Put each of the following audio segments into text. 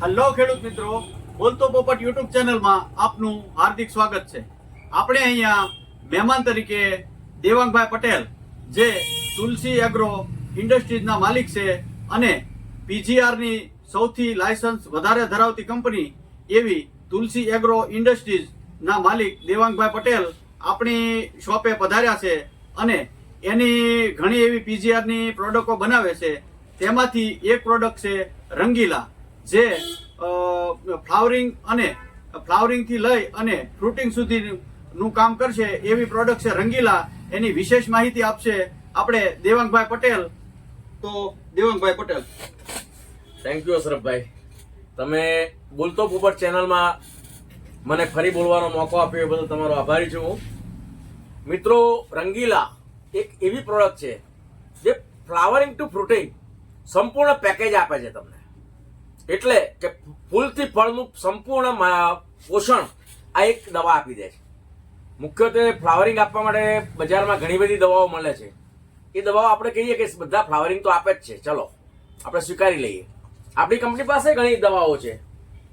Hello ખેડૂત મિત્રો, બોલતો પોપટ યુટ્યુબ ચેનલમાં આપનું હાર્દિક સ્વાગત છે. આપણે અહીંયા મહેમાન તરીકે દેવાંગભાઈ પટેલ, જે તુલસી એગ્રો ઇન્ડસ્ટ્રીઝના માલિક છે અને પીજીઆરની સૌથી લાયસન્સ વધારે ધરાવતી કંપની એવી તુલસી એગ્રો ઇન્ડસ્ટ્રીઝના માલિક દેવાંગભાઈ પટેલ આપણી શોપે પધાર્યા છે અને એની ઘણી એવી પીજીઆરની પ્રોડક્ટો બનાવે છે. તેમાંથી એક પ્રોડક્ટ છે રંગીલા, જે ફ્લાવરિંગથી લઈ અને ફ્રૂટિંગ સુધીનું કામ કરશે એવી પ્રોડક્ટ છે રંગીલા. એની વિશેષ માહિતી આપશે આપણે દેવાંગભાઈ પટેલ. તો દેવાંગભાઈ પટેલ. થેન્ક યુ અશરફભાઈ, તમે બોલતો પોપટ ચેનલમાં મને ફરી બોલવાનો મોકો આપ્યો એ બદલ તમારો આભારી છું હું. મિત્રો, રંગીલા એક એવી પ્રોડક્ટ છે જે ફ્લાવરિંગ ટુ ફ્રૂટિંગ સંપૂર્ણ પેકેજ આપે છે તમને. એટલે કે ફૂલથી ફળનું સંપૂર્ણ પોષણ આ એક દવા આપી દે છે. મુખ્યત્વે ફ્લાવરિંગ આપવા માટે બજારમાં ઘણી બધી દવાઓ મળે છે. એ દવાઓ આપણે કહીએ કે બધા ફ્લાવરિંગ તો આપે જ છે, ચલો આપણે સ્વીકારી લઈએ. આપણી કંપની પાસે ઘણી દવાઓ છે,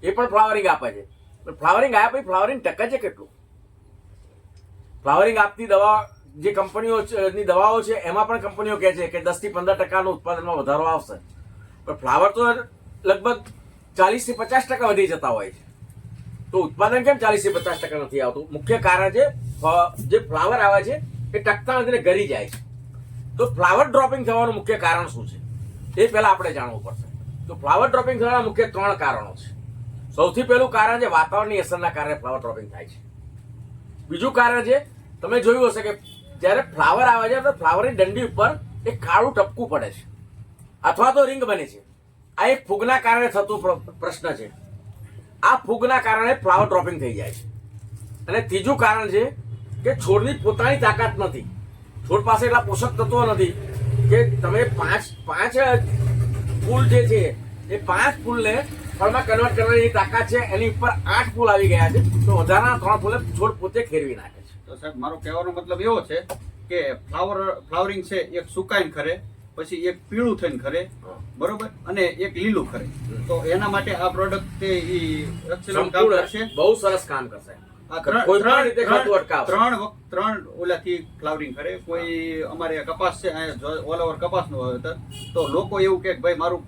એ પણ ફ્લાવરિંગ આપે છે. પણ ફ્લાવરિંગ આપ્યા પછી ફ્લાવરિંગ ટકે છે કેટલું? ફ્લાવરિંગ આપતી દવા જે કંપનીઓની દવાઓ છે એમાં પણ કંપનીઓ કહે છે કે 10 થી 15% ઉત્પાદનમાં વધારો આવશે, પણ ફ્લાવર તો લગભગ 40 થી 50% વધી જતા હોય છે. તો ઉત્પાદન કેમ 40 થી 50% નથી આવતું? મુખ્ય કારણ છે જે ફ્લાવર આવે છે એ ટકતા નથી ને ગરી જાય છે. તો ફ્લાવર ડ્રોપિંગ થવાનું મુખ્ય કારણ શું છે એ પહેલા આપણે જાણવું પડશે. તો ફ્લાવર ડ્રોપિંગ થવાના મુખ્ય 3 કારણો છે. સૌથી પહેલું કારણ છે વાતાવરણની અસરના કારણે ફ્લાવર ડ્રોપિંગ થાય છે. બીજું કારણ છે, તમે જોયું હશે કે જ્યારે ફ્લાવર આવે છે તો ફ્લાવરની ડંડી ઉપર એક કાળું ટપકું પડે છે અથવા તો રિંગ બને છે. આ એક ફૂગના કારણે થતું પ્રશ્ન છે. આ ફૂગના કારણે ફ્લાવર ડ્રોપિંગ થઈ જાય છે. અને ત્રીજું કારણ છે કે છોડની પોતાની તાકાત નથી, છોડ પાસે એટલા પોષક તત્વો નથી કે તમે પાંચ ફૂલ જે છે એ 5 ફૂલને ફળમાં કન્વર્ટ કરવાની તાકાત છે, એની ઉપર 8 ફૂલ આવી ગયા છે, તો વધારાના 3 ફૂલે છોડ પોતે ખેરવી નાખે છે. તો સાહેબ, મારો કહેવાનો મતલબ એવો છે કે ફ્લાવરિંગ છે એક સુકાઈને ખરે, પછી એક પીળું થઈને ખરે, બરોબર, અને એક લીલું ખરે. તો એના માટે આ પ્રોડક્ટ એક્સેલન્ટ કામ કરશે, બહુ સરસ કામ કરશે. ત્રણ ઓલાથી ફ્લાવરિંગ કરે. કોઈ અમારે કપાસ છે ઓલ ઓવર કપાસનું વાવેતર, તો લોકો એવું કે ભાઈ મારું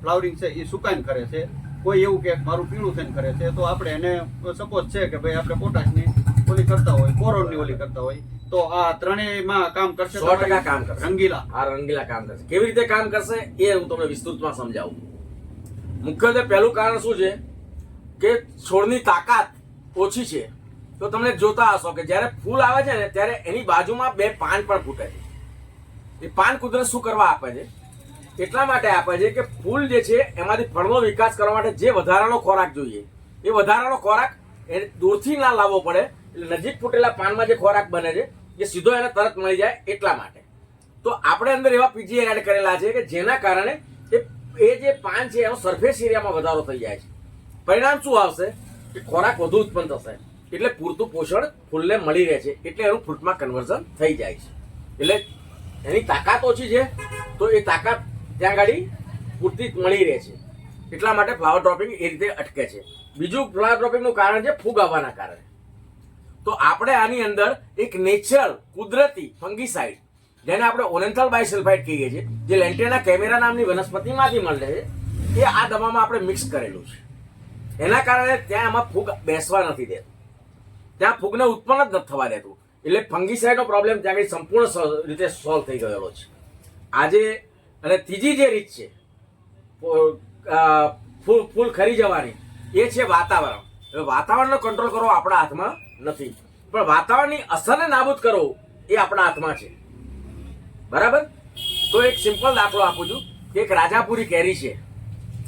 ફ્લાવરિંગ છે એ સુકાઈને કરે છે, કોઈ એવું કે મારું પીળું થઈને કરે છે. તો આપણે એને સપોઝ છે કે ભાઈ આપણે પોટાશની ઓલી કરતા હોય, બોરોનની ઓલી કરતા હોય, તો આ ત્રણેયમાં કામ કરશે. 100% કામ કરશે. રંગીલા કામ કરશે. કેવી રીતે કામ કરશે એ હું તમને વિસ્તૃતમાં સમજાવું. મુખ્યત્વે પહેલું કારણ શું છે કે છોડની તાકાત ઓછી છે. તો તમને જોતા હશો કે જ્યારે ફૂલ આવે છે ને ત્યારે એની બાજુમાં 2 પાન પણ ફૂટે છે. એ પાન કુદરત શું કરવા આપે છે? એટલા માટે આપે છે કે ફૂલ જે છે એમાંથી ફળનો વિકાસ કરવા માટે જે વધારાનો ખોરાક જોઈએ એ વધારાનો ખોરાક એને દૂરથી ના લાવવો પડે, એટલે નજીક ફૂટેલા પાનમાં જે ખોરાક બને છે એ સીધો એને તરત મળી જાય એટલા માટે. તો આપણે અંદર એવા પીજીઆર એડ કરેલા છે કે જેના કારણે એ જે પાન છે એનો સરફેસ એરિયામાં વધારો થઈ જાય છે. પરિણામ શું આવશે કે ખોરાક વધુ ઉત્પન્ન થશે, એટલે પૂરતું પોષણ ફૂલને મળી રહે છે, એટલે એનું ફ્રૂટમાં કન્વર્ઝન થઈ જાય છે. એટલે એની તાકાત ઓછી છે તો એ તાકાત ત્યાં ગાડી પૂરતી મળી રહે છે. એટલા માટે ફ્લાવર ડ્રોપિંગ એ રીતે અટકે છે. બીજું ફ્લાવર ડ્રોપિંગનું કારણ છે ફૂગ આવવાના કારણે. તો આપણે આની અંદર એક નેચરલ કુદરતી ફંગીસાઇડ, જેને આપણે ઓરેન્થલ બાયસલ્ફાઇડ કહીએ છીએ, જે લેન્ટેના કેમેરા નામની વનસ્પતિમાંથી મળે છે, એ આ દવામાં આપણે મિક્સ કરેલું છે. એના કારણે ત્યાં એમાં ફૂગ બેસવા નથી દેતું, ત્યાં ફૂગને ઉત્પન્ન જ નથી થવા દેતું. એટલે ફંગીસાઇડનો પ્રોબ્લેમ ત્યાં આગળ સંપૂર્ણ રીતે સોલ્વ થઈ ગયેલો છે આજે. અને ત્રીજી જે રીત છે ફૂલ ખરી જવાની, એ છે વાતાવરણ. હવે વાતાવરણનો કંટ્રોલ કરવો આપણા હાથમાં નથી, પણ વાતાવરણની અસરને નાબૂદ કરવો એ આપણા હાથમાં છે, બરાબર. તો એક સિમ્પલ દાખલો આપું છું કે એક રાજાપુરી કેરી છે.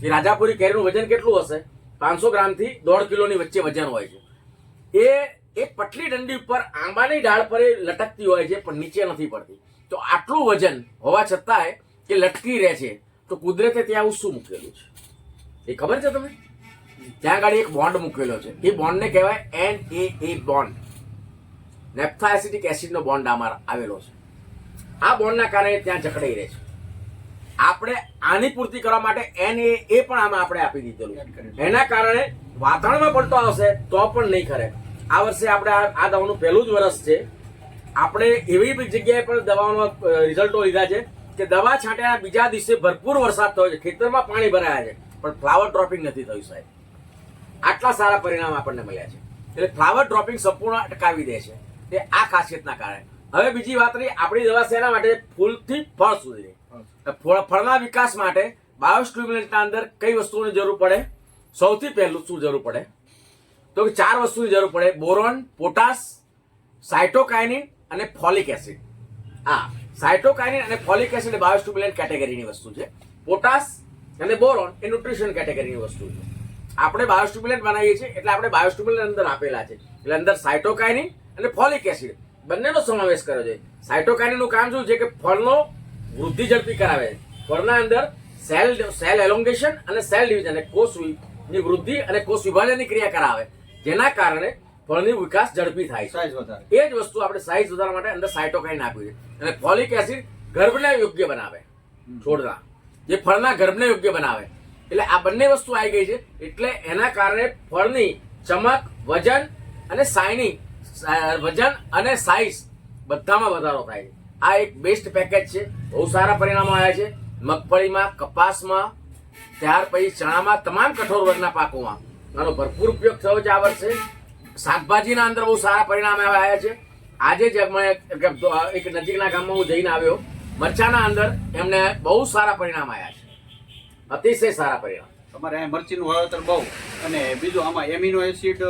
એ રાજાપુરી કેરીનું વજન કેટલું હશે? 500 ગ્રામથી 1.5 કિલોની વચ્ચે વજન હોય છે. એ એક પટલી ડંડી ઉપર આંબાની ડાળ પર લટકતી હોય છે, પણ નીચે નથી પડતી. તો આટલું વજન હોવા છતાંય એ લટકી રહે છે. તો કુદરતે ત્યાં શું મૂકેલું છે એ ખબર છે તમે? ત્યાં આગળ એક બોન્ડ મૂકેલો છે. એ બોન્ડને કહેવાય NAA બોન્ડ, નેપ્થા એસિટિક એસિડનો બોન્ડ આમાં આવેલો છે. આ બોન્ડના કારણે ત્યાં જકડાઈ રહે છે. આપણે આની પૂર્તિ કરવા માટે NA પણ આમાં આપણે આપી દીધેલું. એના કારણે વાતાવરણમાં પડતો આવશે તો પણ નહીં ખરે. આ વર્ષે આપણે આ દવાનું પહેલું જ વર્ષ છે. આપણે એવી જગ્યાએ પણ દવાનો રિઝલ્ટો લીધા છે કે દવા છાંટ્યાના બીજા દિવસે ભરપૂર વરસાદ થયો છે, ખેતરમાં પાણી ભરાયા છે, પણ ફ્લાવર ડ્રોપિંગ નથી થયું સાહેબ. આટલા સારા પરિણામ આપણને મળ્યા છે. એટલે ફ્લાવર ડ્રોપિંગ સંપૂર્ણ અટકાવી દે છે તે આ ખાસિયતના કારણે. હવે બીજી વાત રહી આપણી દવા શેના માટે? ફૂલથી ફળ સુધી. ફળના વિકાસ માટે બાયોસ્ટિમ્યુલન્ટના અંદર કઈ વસ્તુઓની જરૂર પડે? સૌથી પહેલું શું જરૂર પડે? તો 4 વસ્તુની જરૂર પડે: બોરોન, પોટાશ, સાયટોકાઇનિન અને ફોલિક એસિડ. હા, સાયટોકાઇનિન અને ફોલિક એસિડ એ બાયોસ્ટિમ્યુલન્ટ કેટેગરીની વસ્તુ છે. પોટાશ અને બોરોન એ ન્યુટ્રિશન કેટેગરીની વસ્તુ છે. આપણે બાયોસ્ટિમ્યુલન્ટ બનાવીએ છીએ એટલે આપણે બાયોસ્ટિમ્યુલન્ટ અંદર આપેલા છે. એટલે અંદર સાયટોકાઇનિન અને ફોલિક એસિડ બંનેનો સમાવેશ કર્યો છે. સાયટોકાઇનિનનું કામ શું છે કે ફળનો વૃદ્ધિ ઝડપી કરાવે છે. ફળના અંદર સેલ એલોંગેશન અને સેલ ડિવિઝન એટલે કોષની વૃદ્ધિ અને કોષ વિભાજનની ક્રિયા કરાવે, જેના કારણે ફળની વિકાસ ઝડપી થાય છે. સાઈઝ વધારે. એ જ વસ્તુ આપણે સાઈઝ વધારવા માટે અંદર સાયટોકાઇન આપ્યું છે. અને ફોલિક એસિડ ગર્ભને યોગ્ય બનાવે, છોડના જે ફળના ગર્ભને યોગ્ય બનાવે. એટલે આ બંને વસ્તુ આવી ગઈ છે. એટલે એના કારણે ફળની ચમક, વજન અને શાઇનિંગ, વજન અને સાઈઝ બધામાં વધારો થાય છે. આ એક બેસ્ટ પેકેજ છે. બહુ સારા પરિણામો આવ્યા છે. મગફળીમાં, કપાસમાં, ત્યાર પછી ચણામાં, તમામ કઠોર વર્ગના પાકોમાં આનો ભરપૂર ઉપયોગ થયો છે આ વર્ષે. શાકભાજીના અંદર બહુ સારા પરિણામ આવ્યા છે. આજે જ એક નજીકના ગામમાં હું જઈને આવ્યો, મરચાના અંદર એમને બહુ સારા પરિણામ આવ્યા છે, અતિશય સારા પરિણામ. તમારે અહીંયા મરચીનું વાવેતર બહુ, અને બીજું આમાં એમિનો એસિડ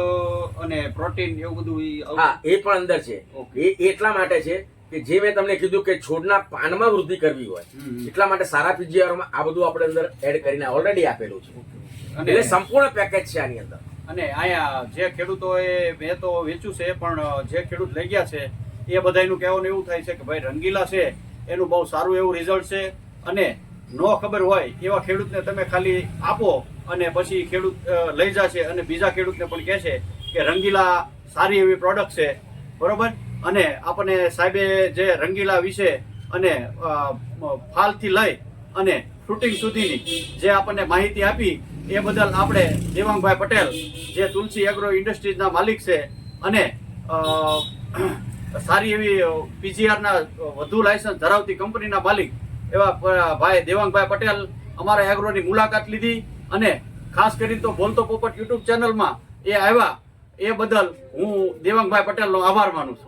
અને પ્રોટીન એવું બધું હા એ પણ અંદર છે. એ એટલા માટે છે કે જે મેં તમને કીધું કે છોડના પાનમાં વૃદ્ધિ કરવી હોય એટલા માટે સારા પીજીઆરમાં આ બધું આપણે અંદર એડ કરીને ઓલરેડી આપેલું છે. એટલે સંપૂર્ણ પેકેજ છે આની અંદર. અને અહીંયા જે ખેડૂતોએ મેં તો વેચ્યું છે, પણ જે ખેડૂત લઈ ગયા છે એ બધાનું કહેવાનું એવું થાય છે કે ભાઈ રંગીલા છે એનું બહુ સારું એવું રિઝલ્ટ છે. અને નો ખબર હોય એવા ખેડૂતને તમે ખાલી આપો અને પછી ખેડૂત લઈ જશે અને બીજા ખેડૂતને પણ કહેશે કે રંગીલા સારી એવી પ્રોડક્ટ છે, બરોબર. અને આપણને સાહેબે જે રંગીલા વિશે અને ફાલથી લઈ અને ફ્રૂટિંગ સુધીની જે આપણને માહિતી આપી એ બદલ આપણે દેવાંગભાઈ પટેલ જે તુલસી એગ્રો ઇન્ડસ્ટ્રીઝના માલિક છે અને સારી એવી પીજીઆરના વધુ લાયસન્સ ધરાવતી કંપનીના માલિક એવા ભાઈ દેવાંગભાઈ પટેલ અમારા એગ્રોની મુલાકાત લીધી. અને ખાસ કરીને તો બોલતો પોપટ યુટ્યુબ ચેનલમાં એ આવ્યા એ બદલ હું દેવાંગભાઈ પટેલનો આભાર માનું છું.